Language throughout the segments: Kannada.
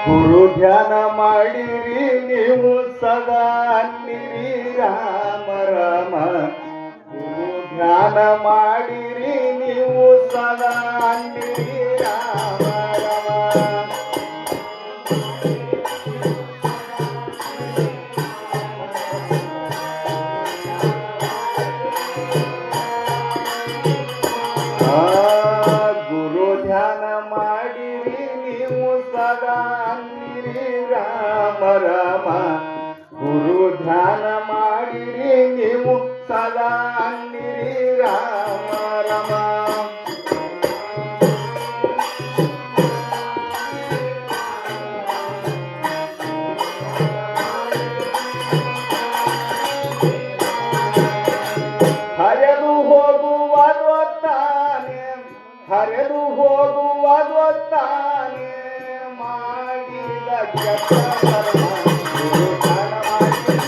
ಗುರು ಧ್ಯಾನ ಮಾಡಿರಿ ನೀವು ಸದಾ ಅನ್ನಿರಿ ರಾಮ ರಾಮ. ಗುರು ಧ್ಯಾನ ಮಾಡಿರಿ ನೀವು ಸದಾ ಅನ್ನಿರಿ ರಾಮ ರಾಮ. ಗುರು ಧ್ಯಾನ ಮಾಡಿರಿ ನೀವು ಸದಾ ಅನ್ನಿರಿ ರಾಮ ರಾಮ. ಗುರು ಧ್ಯಾನ ಮಾಡಿರಿ ನೀವು ಸದಾ ಅನ್ನಿರಿ ರಾಮ ರಾಮ. ಹರಿದು ಹೋಗುವುದು ತಾನೆ, ಹರಿದು ಹೋಗುವುದು ತಾನೆ ಮಾಡಿದ ಕೆಟ್ಟ ಕರ್ಮ. ಗುರು ಧ್ಯಾನ ಮಾಡಿರಿ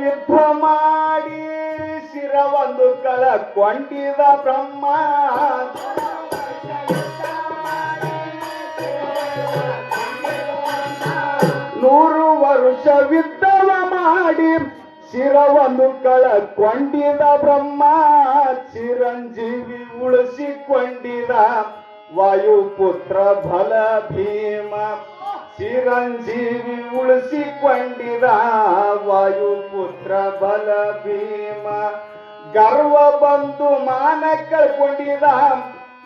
ಯುದ್ಧ ಮಾಡಿ ಶಿರವೊಂದು ಕಳಕೊಂಡಿದ ಬ್ರಹ್ಮ. ನೂರು ವರುಷ ಯುದ್ಧವ ಮಾಡಿ ಶಿರವನ್ನು ಕಳಕೊಂಡಿದ ಬ್ರಹ್ಮ. ಚಿರಂಜೀವಿ ಉಳಿಸಿಕೊಂಡಿದ ವಾಯುಪುತ್ರ ಬಲ ಭೀಮ. ಚಿರಂಜೀವಿ ಉಳಿಸಿಕೊಂಡಿದ ವಾಯುಪುತ್ರ ಬಲ ಭೀಮ. ಗರ್ವ ಬಂದು ಮಾನ ಕಳ್ಕೊಂಡಿದ,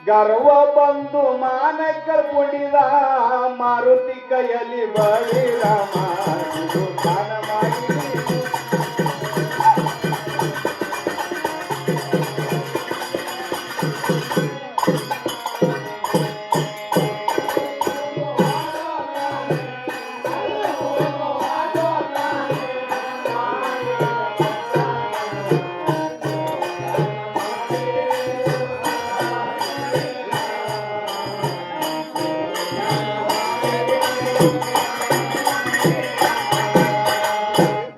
ಗರ್ವ ಬಂದು ಮಾನ ಕಳ್ಕೊಂಡಿದ ಮಾರುತಿ ಕೈಯಲ್ಲಿ ಬಳಿ ರಾಮ. ಧ್ಯಾನ ಮಾಡಿ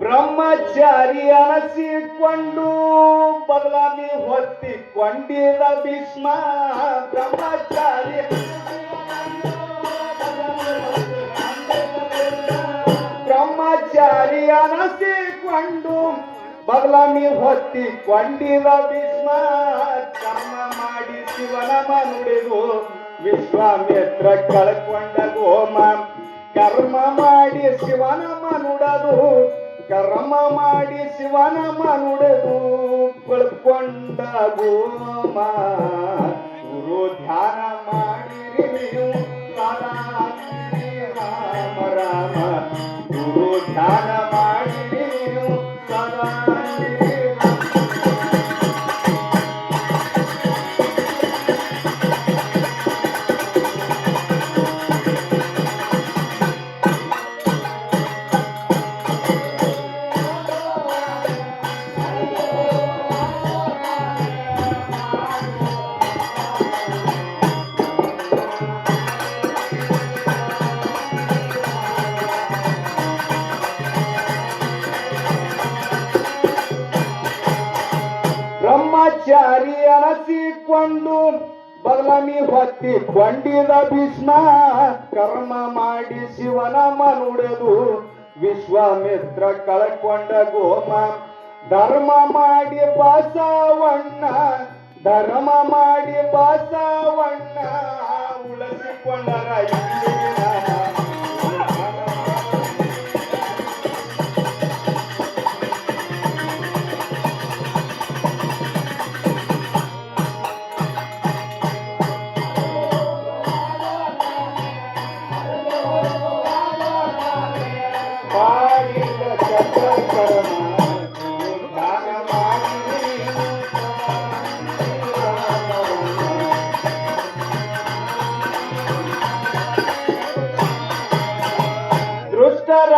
ಬ್ರಹ್ಮಚಾರಿ ಅನಸಿಕೊಂಡು ಬದಲಾಮಿ ಹೊತ್ತಿಕೊಂಡಿದ ಭೀಷ್ಮ. ಬ್ರಹ್ಮಚಾರಿ ಬ್ರಹ್ಮಚಾರಿ ಅನಸಿಕೊಂಡು ಬದಲಾಮಿ ಹೊತ್ತಿಕೊಂಡಿದ ಭೀಷ್ಮ. ಕರ್ಮ ಮಾಡಿ ಶಿವನ ಮನುಡಿದು ವಿಶ್ವಾಮಿತ್ರ ಕಳ್ಕೊಂಡ ಗೋಮ. ಕರ್ಮ ಮಾಡಿ ಶಿವನ ಮನುಡದು, ಕರ್ಮ ಮಾಡಿ ಶಿವನ ಮನುಡೆದು ಕಳ್ಕೊಂಡ ಗೋಮ. ಗುರು ಧ್ಯಾನ ಮಾಡಿರಿ ನೀವು ಸದಾ ರಾಮ ರಾಮ. ಗುರು ಧ್ಯಾನ ಮಾಡಿರಿ ನೀವು ಸದಾ ಬ್ರಹ್ಮಚಾರಿ ಅನಸಿಕೊಂಡು ಬದಲಾಮಿ ಹೊತ್ತಿಕೊಂಡಿದ ಭೀಷ್ಮ. ಕರ್ಮ ಮಾಡಿ ಶಿವನ ಮನುಡೆದು ವಿಶ್ವಾಮಿತ್ರ ಕಳ್ಕೊಂಡ ಗೋಮ. ಧರ್ಮ ಮಾಡಿ ಬಸವಣ್ಣ, ಧರ್ಮ ಮಾಡಿ ಬಸವಣ್ಣ ಉಳಿಸಿಕೊಂಡರ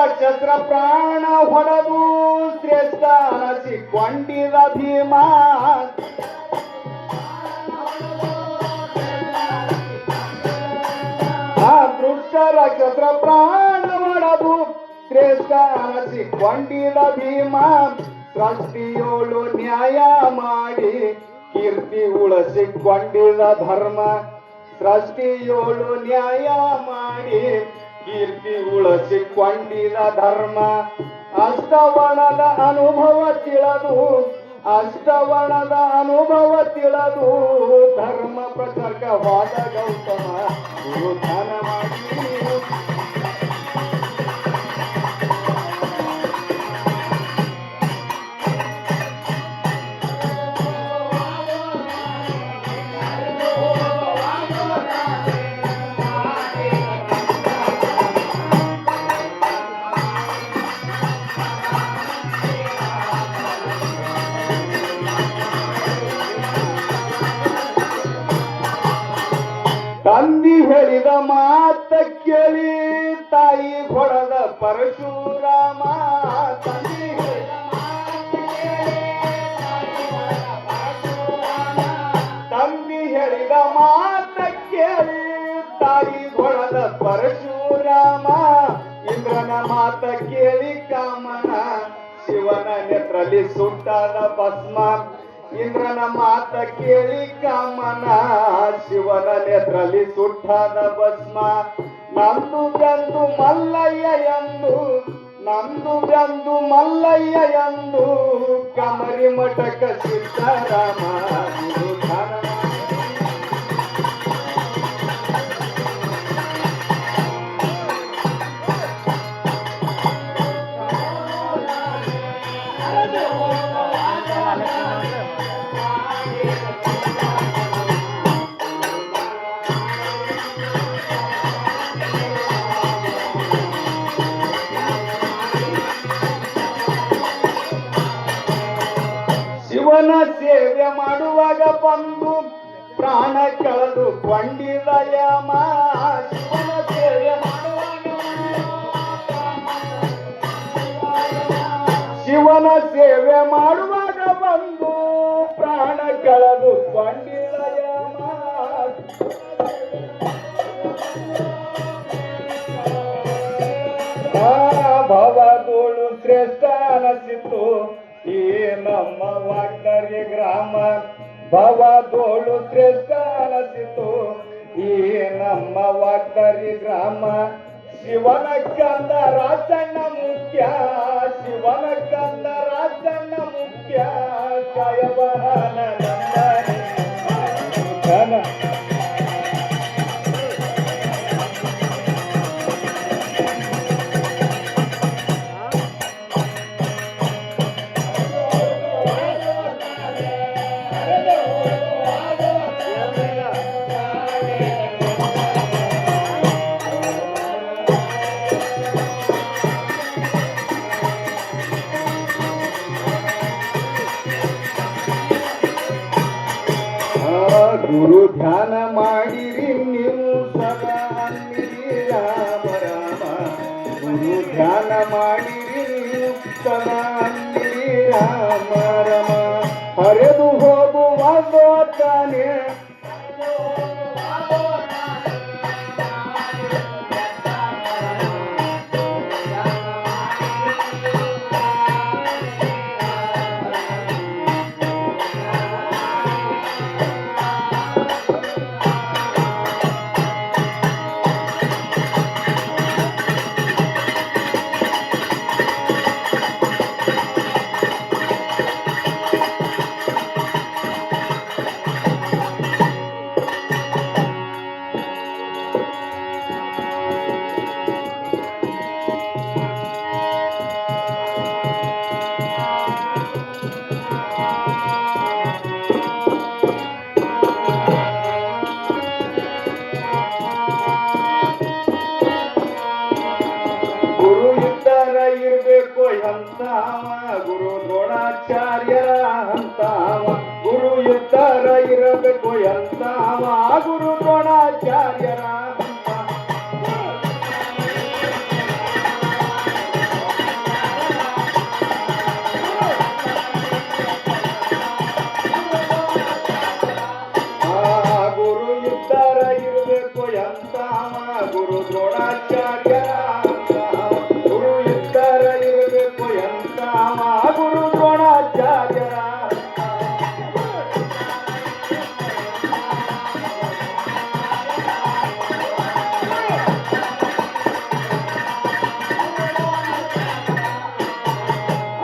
ರಾಕ್ಷಸರ ಪ್ರಾಣ ಹೊಡೆದು ಶ್ರೇಷ್ಠ ಅನಸಿಕೊಂಡಿದ ಭೀಮ. ಆ ದುಷ್ಟ ರಾಕ್ಷಸರ ಪ್ರಾಣ ಹೊಡೆದು ಶ್ರೇಷ್ಠ ಅನಸಿಕೊಂಡಿದ ಭೀಮ. ಸೃಷ್ಟಿಯೋಳು ನ್ಯಾಯ ಮಾಡಿ ಕೀರ್ತಿ ಉಳಿಸಿಕೊಂಡಿದ ಧರ್ಮ. ಸೃಷ್ಟಿಯೋಳು ನ್ಯಾಯ ಮಾಡಿ ಕೀರ್ತಿ ಉಳಿಸಿಕೊಂಡಿದ ಧರ್ಮ. ಅಷ್ಟವಣದ ಅನುಭವ ತಿಳಿದು ಅಷ್ಟವಣದ ಅನುಭವ ತಿಳಿದು ಧರ್ಮ ಪ್ರಚಾರಕವಾದ ಗೌತಮ ಗುರು ಧ್ಯಾನ ಮಾಡಿ. ತಂದಿ ಹೇಳಿದ ಮಾತ ಕೇಳಿ ತಾಯಿ ಹೊಡೆದ ಪರಶುರಾಮ. ತಂದಿ ಹೇಳಿದ ಮಾತ ಕೇಳಿ ತಾಯಿ ಹೊಡೆದ ಪರಶುರಾಮ. ಇಂದ್ರನ ಮಾತ ಕೇಳಿ ಕಾಮನ ಶಿವನ ನೇತ್ರಲಿ ಸುಟ್ಟಾದ ಭಸ್ಮ. ಇಂದ್ರನ ಮಾತ ಕೇಳಿ ಕಾಮನ ಶಿವನ ನೇತ್ರಲಿ ಸುಟ್ಟಾದ ಭಸ್ಮ. ನಂದು ಬೆಂದು ಮಲ್ಲಯ್ಯ ಎಂದು ನಂದು ಬೆಂದು ಮಲ್ಲಯ್ಯ ಎಂದು ಕಮರಿ ಮಠಕ ಸಿದ್ದರಾಮ ಗುರು ಧ್ಯಾನ ಮಾಡಿ. ಶಿವನ ಸೇವೆ ಮಾಡುವಾಗ ಬಂದು ಪ್ರಾಣ ಕಳೆದು ಕೊಂಡಿದ ಯಮ. ಶಿವನ ಸೇವೆ ಶಿವನ ಸೇವೆ ಮಾಡುವಾಗ ಬಂದು ಪ್ರಾಣ ಕಳೆದು ಕೊಂಡಿದ ಯಮ. ಭವದೋಳು ಶ್ರೇಷ್ಠ ಅನಸಿತು ಈ ನಮ್ಮ ವಾಗ್ದರ್ಯ ಗ್ರಾಮ. ಭವದೋಳು ಶ್ರೇಷ್ಠ ಅನಸಿತು ಈ ನಮ್ಮ ವಾಗ್ದರ್ಯ ಗ್ರಾಮ. ಶಿವನ ಕಂದ ರಾಜಣ್ಣ ಮುಖ್ಯ ಶಿವನ ಕಂದ ರಾಜಣ್ಣ ಮುಖ್ಯ. ಜಯವಹನ ನಂದನ ಗುರು ಧ್ಯಾನ ಮಾಡಿರಿ ನೀವು ಸದಾ ಅನ್ನಿರಿ ರಾಮ ರಾಮ. ಗುರು ಧ್ಯಾನ ಮಾಡಿರಿ ನೀವು ಸದಾ ಅನ್ನಿರಿ ರಾಮ ರಾಮ. ಹರಿದು ಹೋಗುವ ತಾನೆ ಇರಬೇಕು ಅಂತಾವ ಗುರು ದ್ರೋಣಾಚಾರ್ಯರ ಅಂತಾವ. ಗುರು ಇದ್ದರ ಇರಬೇಕು ಅಂತಾವ ಗುರು ದ್ರೋಣಾಚಾರ್ಯರ ದ್ರೋಣಾಚಾರ್ಯರ ಅಂತಾವ ಗುರು ಇದ್ದರ ಇರಬೇಕು ಎಂತಾವ ಗುರು ದ್ರೋಣಾಚಾರ್ಯರ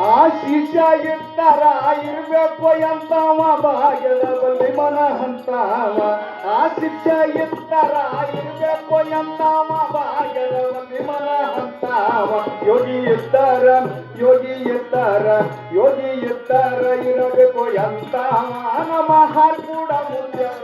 ಆ ಶಿಷ್ಯ ಇರ್ತಾರ ಇರ್ಬೇಕು ಎಂತವ ಭಾಗ್ಯದ ಬಲ್ಲಿ ಮನ ಹಂತಾವ ಆ ಶಿಷ್ಯ ಇರ್ತಾರ ಇರ್ಬೇಕು ಎಂತವ ಭಾಗ್ಯದ ಬಲ್ಲಿ ಮನ ಹಂತಾವ ಯೋಗಿ ಇರ್ತಾರ ಇರಬೇಕು ಎಂತವ ನಮ್ಮ ಹಾರ್ ಕೂಡ ಮುಂಜಾರ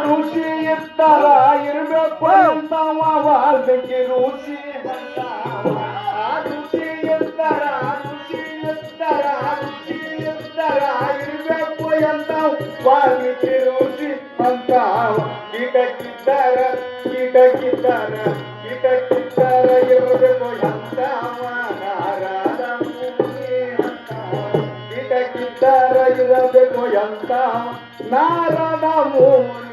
ಋಷಿ ಇರ್ತಾರ ಇರ್ಬೇಕು ಅಂತವ ವಾಲ್ಮೀಕಿ ಋಷಿ ಋಷಿ ಇರ್ತಾರ ಇರ್ಬೇಕು ಅಂತ ವಾಲ್ಮೀಕಿ ಋಷಿ ಅಂತಾವ ಕೀಟಕ್ಕಿದ್ದಾರ ಇರಬೇಕು ಅಂತವ ನಾರದ ಮುನಿ ಕೀಟಕ್ಕಿದ್ದಾರ ಇರಬೇಕು ಅಂತವ ನಾರದ ಮುನಿ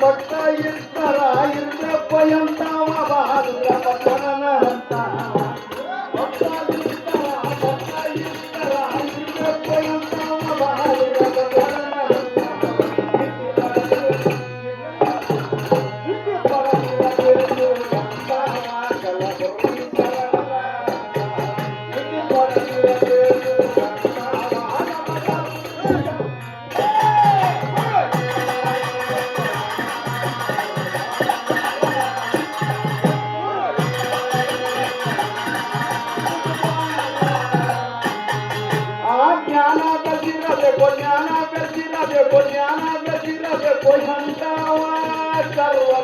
ಭಕ್ತ ಇರ್ತಾರ ಇರ್ಬೇಕು ಎಂತವ ಬಾದುರ ಪಟ್ಟಣನ ಅಂತಾವ ಭಕ್ತ ಇರ್ತಾರ ಇರ್ಬೇಕು ಎಂತವ ಬಾದುರ ಪಟ್ಟಣನ ಜ್ಞಾನ ಬೆಳೆಸಿರಬೇಕು ಸರ್ವ